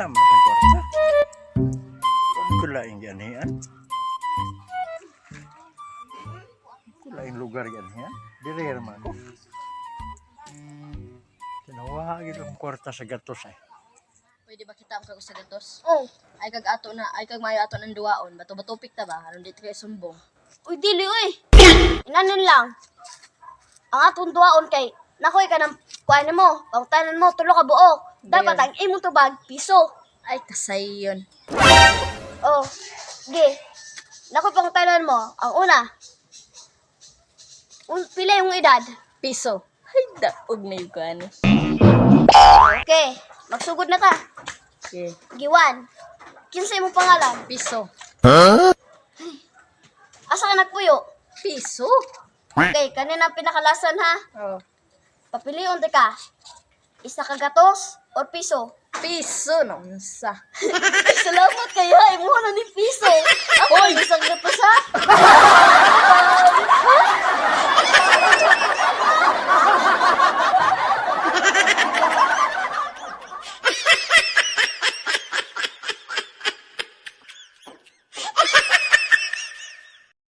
sama kang kwarta. Kulaing yan yan. Kulaing lugar yan yan. Diri naman ko. Tinawa gitu ang kwarta sa gatos ay. Pwede ba kita ang kag sa gatos? Oh, Ay kag ato na, ay kag mayo ato ng duwaon, bato-batupik ta ba? Aron dito kay sumbong. uy dili uy. Inanon lang. Ang atong duwaon kay nakoy ka ng kuan mo, pangutanan mo tulo ka buok. Dapat Dayon. ang imong tubag piso. Ay kasay yun. Oh, ge. Nakoy pangutanan mo, ang una. Pila yung edad? Piso. Ay daog na yung kani. Okay, magsugod na ka. Okay. Giwan. Kinsa imong pangalan? Piso. Asa ka nagpuyo? Piso? Okay, kanina ang pinakalasan ha. Oh. Papilion di ka. Isa ka gatos or piso? Piso nung sa. Salamat kaya, imo na ni piso. Ako, isang gatos ha.